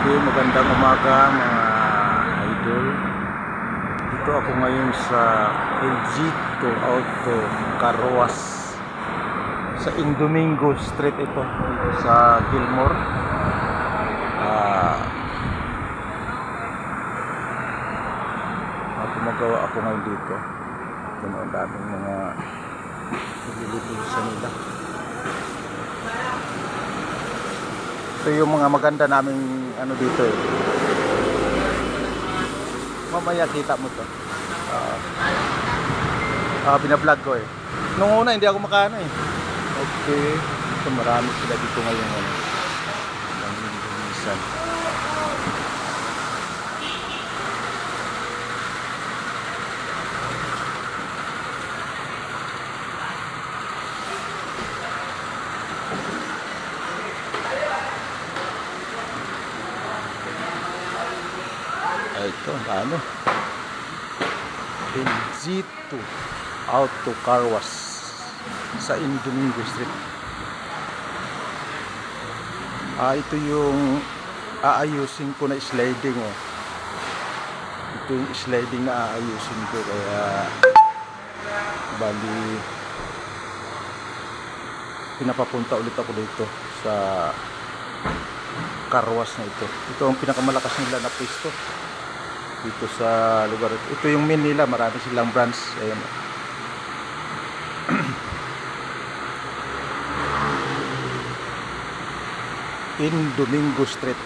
Okay, magandang umaga mga idol. Dito ako ngayon sa Eljito Auto Carwas sa Indomingo Street ito, dito sa Gilmore. Gumagawa ako ngayon dito. Ito na ang daming mga nililisan nila. Ito yung mga maganda naming ano dito eh. Mamaya kita mo to. Binablog ko eh. Nung una hindi ako makaano eh. Okay. So marami sila dito ngayon. Ang linisan. Ito, ano? Eljito Auto Carwas sa Indomingo Street. Ito yung aayusin ko na sliding oh. Ito yung sliding na aayusin ko, kaya bali pinapapunta ulit ako dito sa carwash na ito. Ito ang pinakamalakas nila na pwesto dito sa lugar ito. Ito yung main nila, marami silang branch. Ayan. Indomingo Street.